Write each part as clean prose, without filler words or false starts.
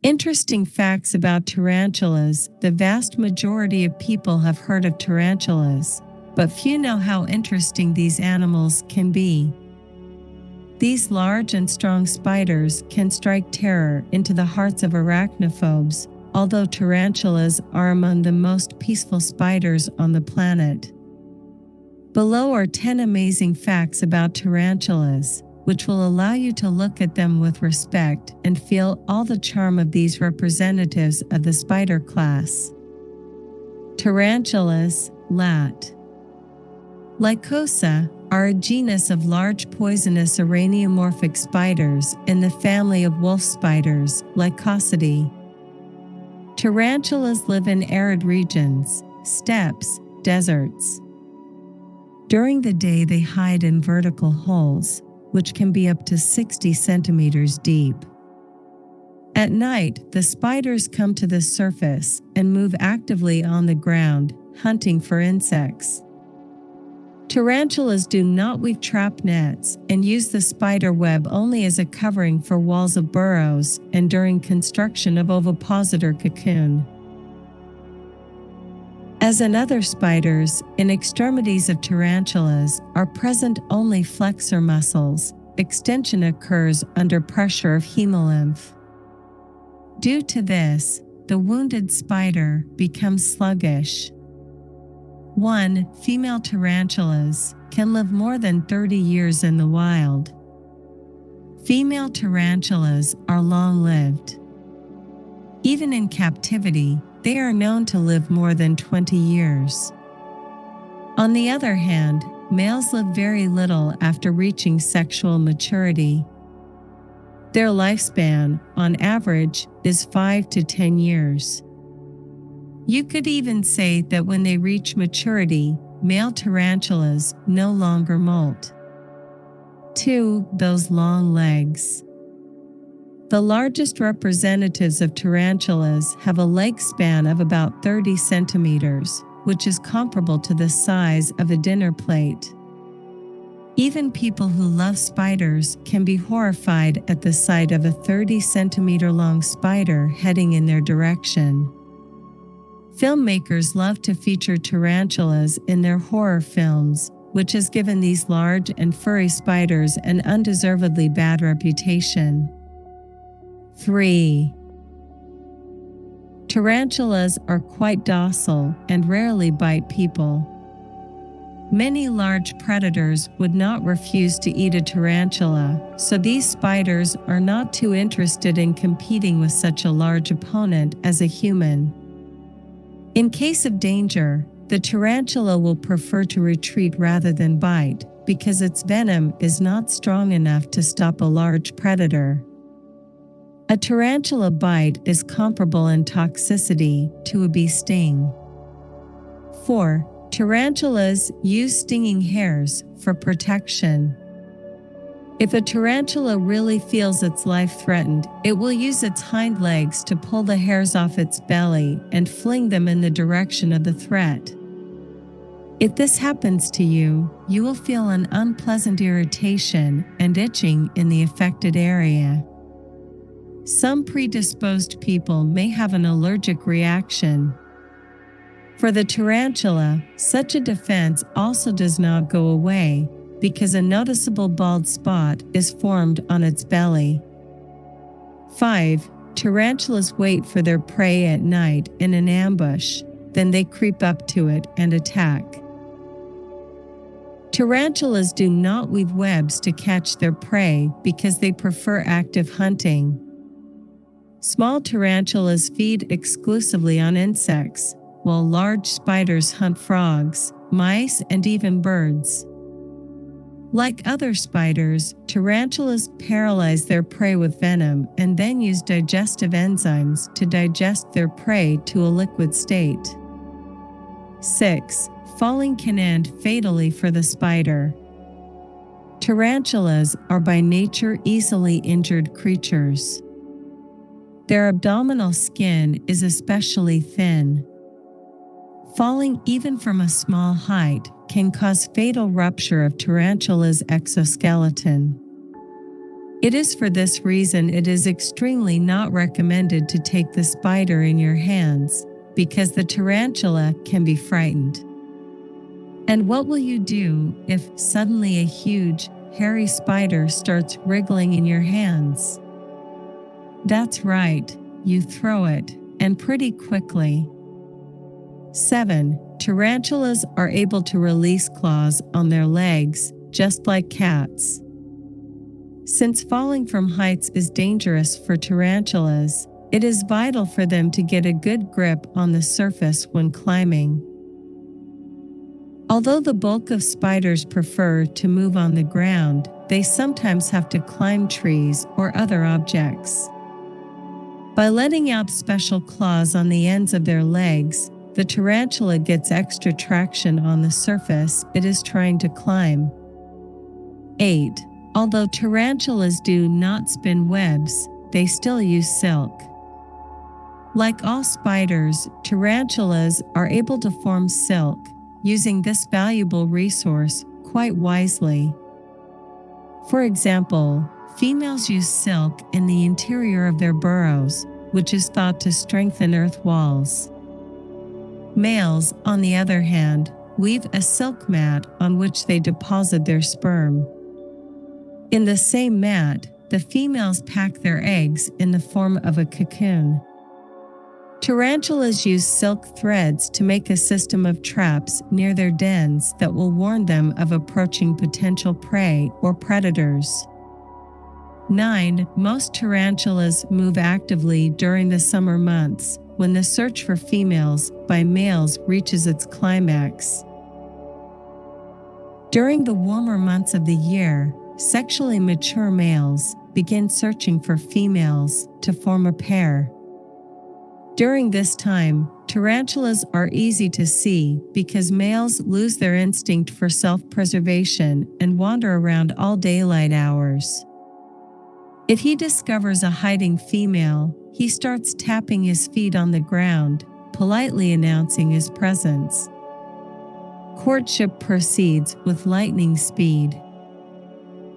Interesting facts about tarantulas. The vast majority of people have heard of tarantulas, but few know how interesting these animals can be. These large and strong spiders can strike terror into the hearts of arachnophobes, although tarantulas are among the most peaceful spiders on the planet. Below are 10 amazing facts about tarantulas, which will allow you to look at them with respect and feel all the charm of these representatives of the spider class. Tarantulas, lat. Lycosa, are a genus of large poisonous araneomorphic spiders in the family of wolf spiders, Lycosidae. Tarantulas live in arid regions, steppes, deserts. During the day they hide in vertical holes, which can be up to 60 centimeters deep. At night, the spiders come to the surface and move actively on the ground, hunting for insects. Tarantulas do not weave trap nets and use the spider web only as a covering for walls of burrows and during construction of ovipositor cocoon. As in other spiders, in extremities of tarantulas are present only flexor muscles. Extension occurs under pressure of hemolymph. Due to this, the wounded spider becomes sluggish. Female tarantulas can live more than 30 years in the wild. Female tarantulas are long-lived. Even in captivity, they are known to live more than 20 years. On the other hand, males live very little after reaching sexual maturity. Their lifespan, on average, is 5 to 10 years. You could even say that when they reach maturity, male tarantulas no longer molt. 2. Those long legs. The largest representatives of tarantulas have a leg span of about 30 centimeters, which is comparable to the size of a dinner plate. Even people who love spiders can be horrified at the sight of a 30-centimeter-long spider heading in their direction. Filmmakers love to feature tarantulas in their horror films, which has given these large and furry spiders an undeservedly bad reputation. 3. Tarantulas are quite docile and rarely bite people. Many large predators would not refuse to eat a tarantula, so these spiders are not too interested in competing with such a large opponent as a human. In case of danger, the tarantula will prefer to retreat rather than bite, because its venom is not strong enough to stop a large predator. A tarantula bite is comparable in toxicity to a bee sting. 4. Tarantulas use stinging hairs for protection. If a tarantula really feels its life threatened, it will use its hind legs to pull the hairs off its belly and fling them in the direction of the threat. If this happens to you, you will feel an unpleasant irritation and itching in the affected area. Some predisposed people may have an allergic reaction. For the tarantula, such a defense also does not go away, because a noticeable bald spot is formed on its belly. 5. Tarantulas wait for their prey at night in an ambush, then they creep up to it and attack. Tarantulas do not weave webs to catch their prey because they prefer active hunting. Small tarantulas feed exclusively on insects, while large spiders hunt frogs, mice, and even birds. Like other spiders, tarantulas paralyze their prey with venom and then use digestive enzymes to digest their prey to a liquid state. 6. Falling can end fatally for the spider. Tarantulas are by nature easily injured creatures. Their abdominal skin is especially thin. Falling even from a small height can cause fatal rupture of tarantula's exoskeleton. It is for this reason it is extremely not recommended to take the spider in your hands, because the tarantula can be frightened. And what will you do if suddenly a huge, hairy spider starts wriggling in your hands? That's right, you throw it, and pretty quickly. 7. Tarantulas are able to release claws on their legs, just like cats. Since falling from heights is dangerous for tarantulas, it is vital for them to get a good grip on the surface when climbing. Although the bulk of spiders prefer to move on the ground, they sometimes have to climb trees or other objects. By letting out special claws on the ends of their legs, the tarantula gets extra traction on the surface it is trying to climb. 8. Although tarantulas do not spin webs, they still use silk. Like all spiders, tarantulas are able to form silk, using this valuable resource quite wisely. For example, females use silk in the interior of their burrows, which is thought to strengthen earth walls. Males, on the other hand, weave a silk mat on which they deposit their sperm. In the same mat, the females pack their eggs in the form of a cocoon. Tarantulas use silk threads to make a system of traps near their dens that will warn them of approaching potential prey or predators. 9. Most tarantulas move actively during the summer months, when the search for females by males reaches its climax. During the warmer months of the year, sexually mature males begin searching for females to form a pair. During this time, tarantulas are easy to see because males lose their instinct for self-preservation and wander around all daylight hours. If he discovers a hiding female, he starts tapping his feet on the ground, politely announcing his presence. Courtship proceeds with lightning speed.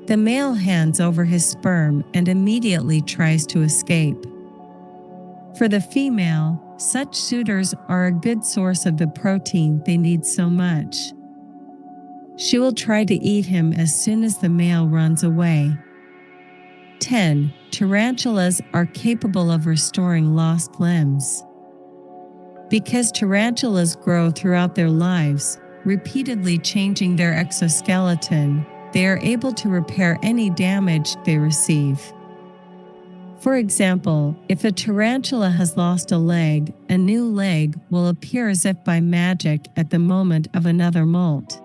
The male hands over his sperm and immediately tries to escape. For the female, such suitors are a good source of the protein they need so much. She will try to eat him as soon as the male runs away. 10. Tarantulas are capable of restoring lost limbs. Because tarantulas grow throughout their lives, repeatedly changing their exoskeleton, they are able to repair any damage they receive. For example, if a tarantula has lost a leg, a new leg will appear as if by magic at the moment of another molt.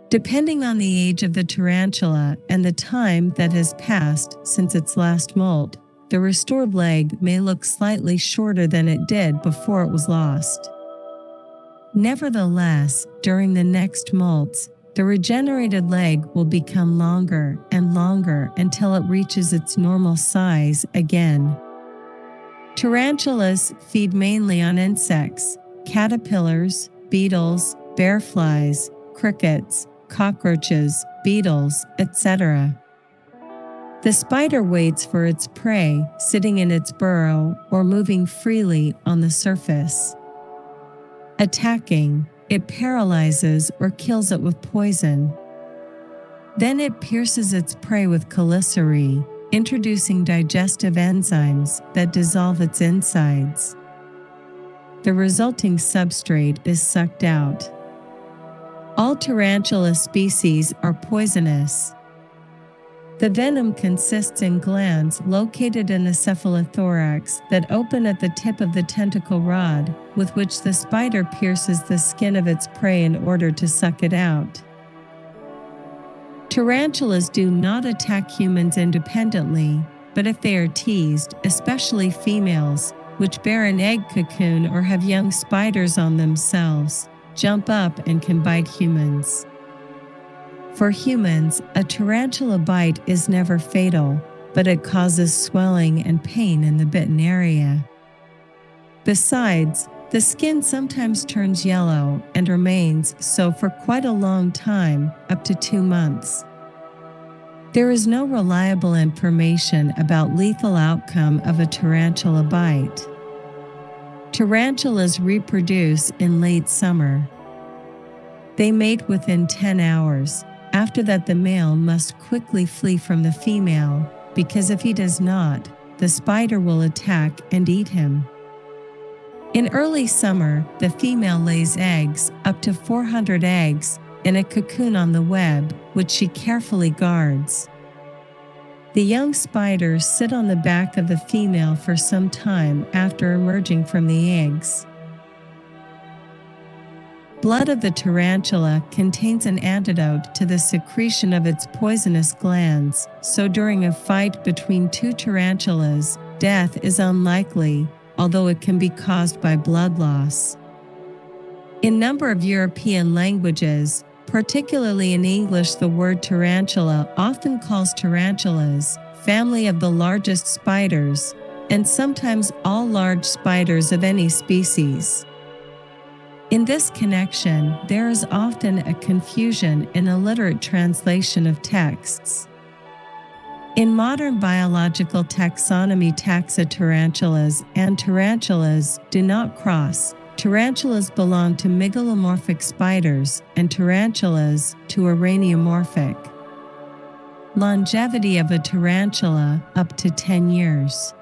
Depending on the age of the tarantula and the time that has passed since its last molt, the restored leg may look slightly shorter than it did before it was lost. Nevertheless, during the next molts, the regenerated leg will become longer and longer until it reaches its normal size again. Tarantulas feed mainly on insects, caterpillars, beetles, bearflies, crickets, cockroaches, beetles, etc. The spider waits for its prey, sitting in its burrow or moving freely on the surface. Attacking, it paralyzes or kills it with poison. Then it pierces its prey with chelicerae, introducing digestive enzymes that dissolve its insides. The resulting substrate is sucked out. All tarantula species are poisonous. The venom consists in glands located in the cephalothorax that open at the tip of the tentacle rod, with which the spider pierces the skin of its prey in order to suck it out. Tarantulas do not attack humans independently, but if they are teased, especially females, which bear an egg cocoon or have young spiders on themselves, jump up and can bite humans. For humans, a tarantula bite is never fatal, but it causes swelling and pain in the bitten area. Besides, the skin sometimes turns yellow and remains so for quite a long time, up to 2 months. There is no reliable information about lethal outcome of a tarantula bite. Tarantulas reproduce in late summer. They mate within 10 hours. After that, the male must quickly flee from the female, because if he does not, the spider will attack and eat him. In early summer, the female lays eggs, up to 400 eggs, in a cocoon on the web, which she carefully guards. The young spiders sit on the back of the female for some time after emerging from the eggs. Blood of the tarantula contains an antidote to the secretion of its poisonous glands, so during a fight between two tarantulas, death is unlikely, although it can be caused by blood loss. In a number of European languages, particularly in English, the word tarantula often calls tarantulas, family of the largest spiders, and sometimes all large spiders of any species. In this connection, there is often a confusion in illiterate translation of texts. In modern biological taxonomy, taxa tarantulas and tarantulas do not cross. Tarantulas belong to megalomorphic spiders and tarantulas to araneomorphic. Longevity of a tarantula up to 10 years.